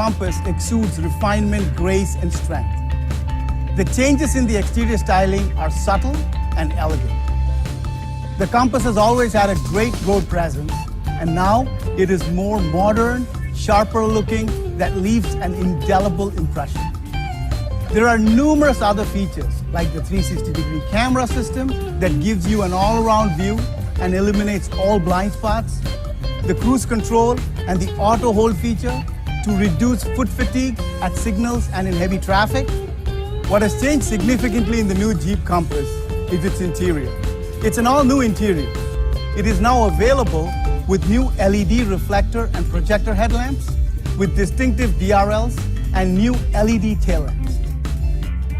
Compass exudes refinement, grace, and strength. The changes in the exterior styling are subtle and elegant. The Compass has always had a great road presence, and now it is more modern, sharper looking, that leaves an indelible impression. There are numerous other features like the 360-degree camera system that gives you an all-around view and eliminates all blind spots, the cruise control and the auto hold feature to reduce foot fatigue at signals and in heavy traffic. What has changed significantly in the new Jeep Compass is its interior. It's an all-new interior. It is now available with new LED reflector and projector headlamps, with distinctive DRLs and new LED tail lamps.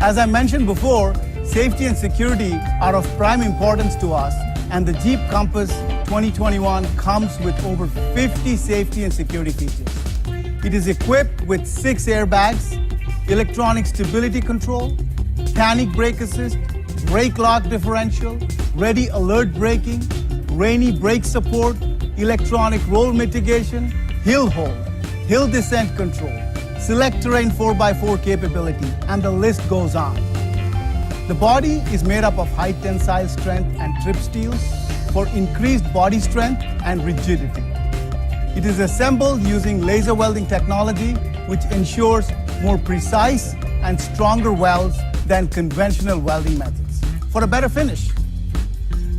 As I mentioned before, safety and security are of prime importance to us, and the Jeep Compass 2021 comes with over 50 safety and security features. It is equipped with 6 airbags, electronic stability control, panic brake assist, brake lock differential, ready alert braking, rainy brake support, electronic roll mitigation, hill hold, hill descent control, select terrain 4x4 capability, and the list goes on. The body is made up of high tensile strength and trip steels for increased body strength and rigidity. It is assembled using laser welding technology, which ensures more precise and stronger welds than conventional welding methods for a better finish.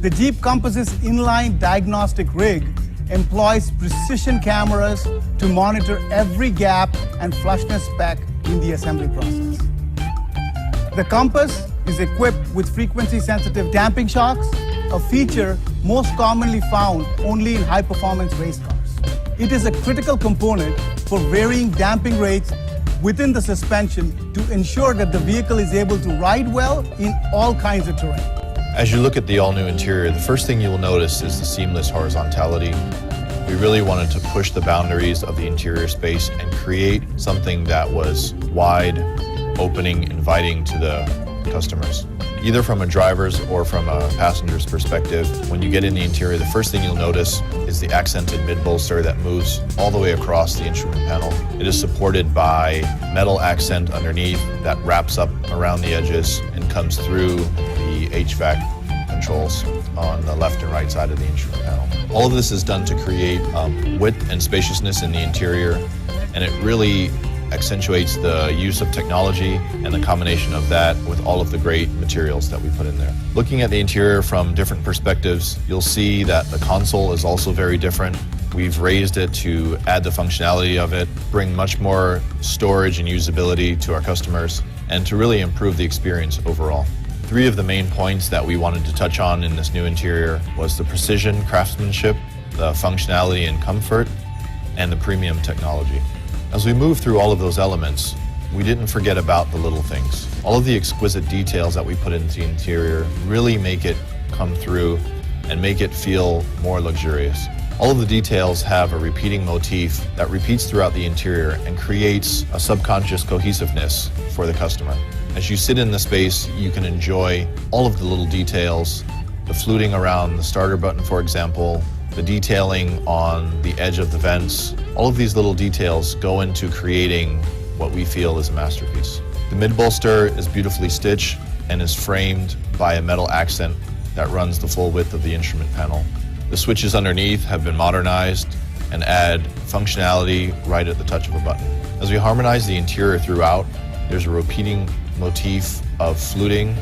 The Jeep Compass's inline diagnostic rig employs precision cameras to monitor every gap and flushness spec in the assembly process. The Compass is equipped with frequency-sensitive damping shocks, a feature most commonly found only in high-performance race cars. It is a critical component for varying damping rates within the suspension to ensure that the vehicle is able to ride well in all kinds of terrain. As you look at the all-new interior, the first thing you will notice is the seamless horizontality. We really wanted to push the boundaries of the interior space and create something that was wide, opening, inviting to the customers. Either from a driver's or from a passenger's perspective, when you get in the interior, the first thing you'll notice is the accented mid-bolster that moves all the way across the instrument panel. It is supported by metal accent underneath that wraps up around the edges and comes through the HVAC controls on the left and right side of the instrument panel. All of this is done to create width and spaciousness in the interior, and it really accentuates the use of technology and the combination of that with all of the great materials that we put in there. Looking at the interior from different perspectives, you'll see that the console is also very different. We've raised it to add the functionality of it, bring much more storage and usability to our customers, and to really improve the experience overall. 3 of the main points that we wanted to touch on in this new interior was the precision craftsmanship, the functionality and comfort, and the premium technology. As we move through all of those elements, we didn't forget about the little things. All of the exquisite details that we put into the interior really make it come through and make it feel more luxurious. All of the details have a repeating motif that repeats throughout the interior and creates a subconscious cohesiveness for the customer. As you sit in the space, you can enjoy all of the little details, the fluting around the starter button, for example, the detailing on the edge of the vents. All of these little details go into creating what we feel is a masterpiece. The mid-bolster is beautifully stitched and is framed by a metal accent that runs the full width of the instrument panel. The switches underneath have been modernized and add functionality right at the touch of a button. As we harmonize the interior throughout, there's a repeating motif of fluting,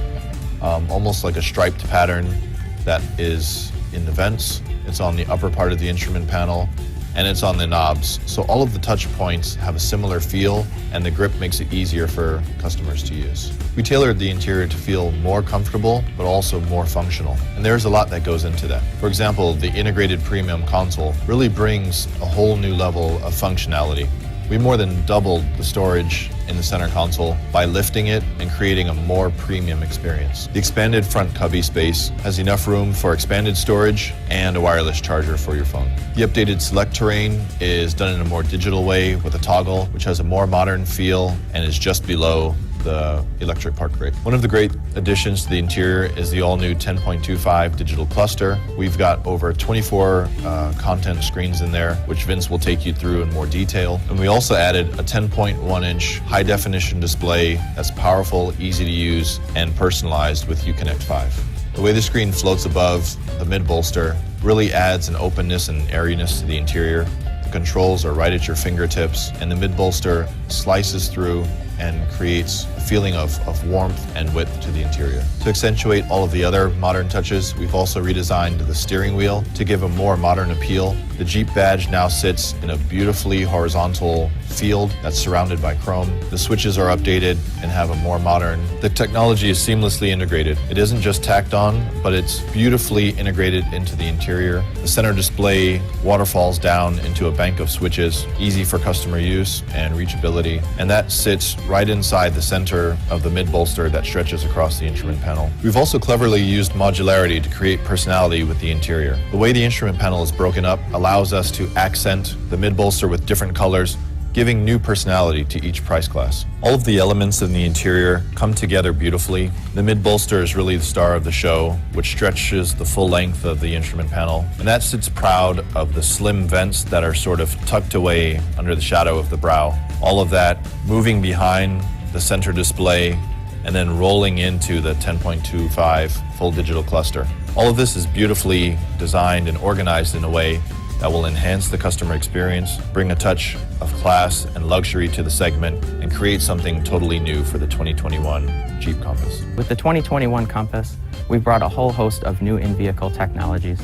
almost like a striped pattern that is in the vents. It's on the upper part of the instrument panel, and it's on the knobs. So all of the touch points have a similar feel, and the grip makes it easier for customers to use. We tailored the interior to feel more comfortable, but also more functional. And there's a lot that goes into that. For example, the integrated premium console really brings a whole new level of functionality. We more than doubled the storage in the center console by lifting it and creating a more premium experience. The expanded front cubby space has enough room for expanded storage and a wireless charger for your phone. The updated select terrain is done in a more digital way with a toggle, which has a more modern feel and is just below the electric park brake. One of the great additions to the interior is the all-new 10.25 digital cluster. We've got over 24 content screens in there, which Vince will take you through in more detail. And we also added a 10.1-inch high-definition display that's powerful, easy to use, and personalized with Uconnect 5. The way the screen floats above the mid-bolster really adds an openness and airiness to the interior. The controls are right at your fingertips, and the mid-bolster slices through and creates a feeling of warmth and width to the interior. To accentuate all of the other modern touches, we've also redesigned the steering wheel to give a more modern appeal. The Jeep badge now sits in a beautifully horizontal field that's surrounded by chrome. The switches are updated and have a more modern. The technology is seamlessly integrated. It isn't just tacked on, but it's beautifully integrated into the interior. The center display waterfalls down into a bank of switches, easy for customer use and reachability, and that sits right inside the center of the mid-bolster that stretches across the instrument panel. We've also cleverly used modularity to create personality with the interior. The way the instrument panel is broken up allows us to accent the mid-bolster with different colors, giving new personality to each price class. All of the elements in the interior come together beautifully. The mid-bolster is really the star of the show, which stretches the full length of the instrument panel, and that sits proud of the slim vents that are sort of tucked away under the shadow of the brow. All of that moving behind the center display and then rolling into the 10.25 full digital cluster. All of this is beautifully designed and organized in a way that will enhance the customer experience, bring a touch of class and luxury to the segment, and create something totally new for the 2021 Jeep Compass. With the 2021 Compass, we've brought a whole host of new in-vehicle technologies,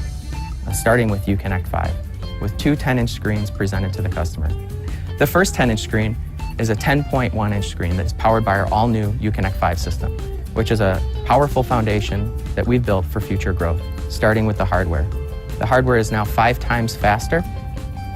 starting with Uconnect 5, with two 10-inch screens presented to the customer. The first 10-inch screen is a 10.1-inch screen that's powered by our all-new Uconnect 5 system, which is a powerful foundation that we've built for future growth, starting with the hardware. The hardware is now 5 times faster,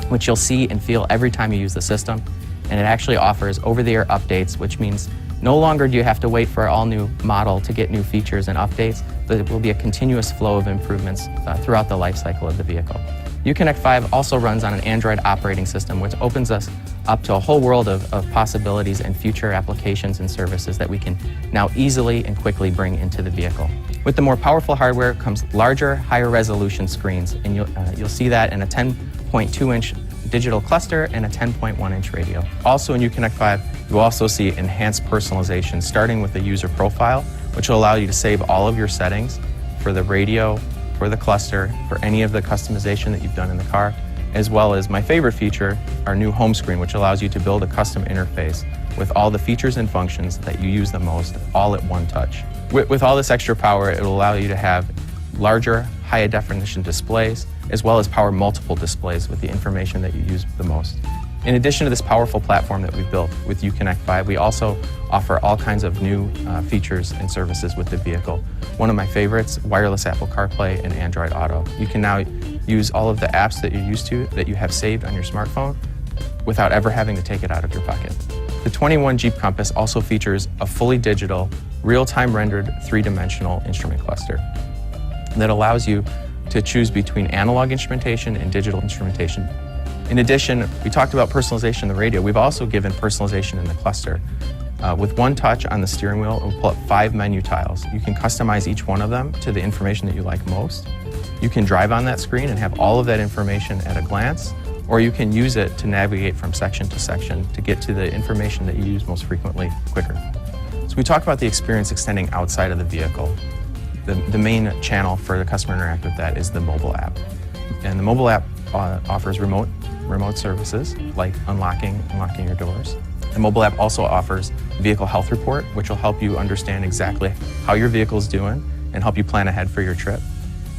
which you'll see and feel every time you use the system, and it actually offers over-the-air updates, which means no longer do you have to wait for our all-new model to get new features and updates, but it will be a continuous flow of improvements throughout the life cycle of the vehicle. Uconnect 5 also runs on an Android operating system, which opens us up to a whole world of possibilities and future applications and services that we can now easily and quickly bring into the vehicle. With the more powerful hardware comes larger, higher resolution screens, and you'll see that in a 10.2-inch digital cluster and a 10.1-inch radio. Also in Uconnect 5, you also see enhanced personalization, starting with the user profile, which will allow you to save all of your settings for the radio, for the cluster, for any of the customization that you've done in the car, as well as my favorite feature, our new home screen, which allows you to build a custom interface with all the features and functions that you use the most, all at one touch. With all this extra power, it will allow you to have larger, higher definition displays, as well as power multiple displays with the information that you use the most. In addition to this powerful platform that we've built with Uconnect 5, we also offer all kinds of new features and services with the vehicle. One of my favorites, wireless Apple CarPlay and Android Auto. You can now use all of the apps that you're used to, that you have saved on your smartphone, without ever having to take it out of your pocket. The 21 Jeep Compass also features a fully digital, real-time rendered 3-dimensional instrument cluster that allows you to choose between analog instrumentation and digital instrumentation. In addition, we talked about personalization in the radio. We've also given personalization in the cluster. With one touch on the steering wheel, it will pull up 5 menu tiles. You can customize each one of them to the information that you like most. You can drive on that screen and have all of that information at a glance, or you can use it to navigate from section to section to get to the information that you use most frequently quicker. So we talked about the experience extending outside of the vehicle. The main channel for the customer to interact with that is the mobile app. And the mobile app offers remote services like unlocking your doors. The mobile app also offers vehicle health report, which will help you understand exactly how your vehicle is doing and help you plan ahead for your trip.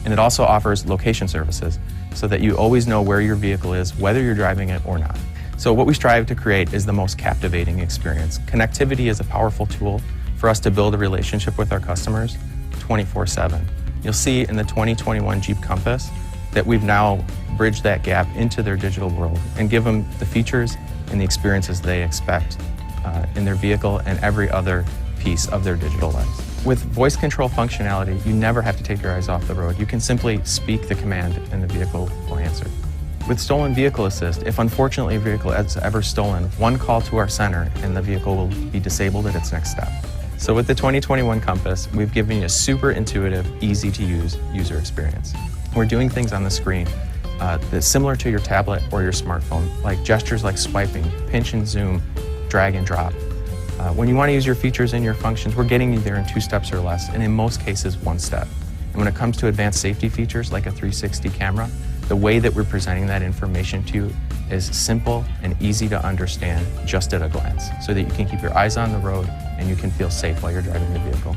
And it also offers location services so that you always know where your vehicle is, whether you're driving it or not. So what we strive to create is the most captivating experience. Connectivity is a powerful tool for us to build a relationship with our customers 24/7. You'll see in the 2021 Jeep Compass that we've now bridged that gap into their digital world and give them the features and the experiences they expect in their vehicle and every other piece of their digital lives. With voice control functionality, you never have to take your eyes off the road. You can simply speak the command and the vehicle will answer. With Stolen Vehicle Assist, if unfortunately a vehicle is ever stolen, one call to our center and the vehicle will be disabled at its next step. So with the 2021 Compass, we've given you a super intuitive, easy to use user experience. We're doing things on the screen that's similar to your tablet or your smartphone, like gestures like swiping, pinch and zoom, drag and drop. When you want to use your features and your functions, we're getting you there in 2 steps or less, and in most cases, 1 step. And when it comes to advanced safety features like a 360 camera, the way that we're presenting that information to you is simple and easy to understand just at a glance, so that you can keep your eyes on the road and you can feel safe while you're driving your vehicle.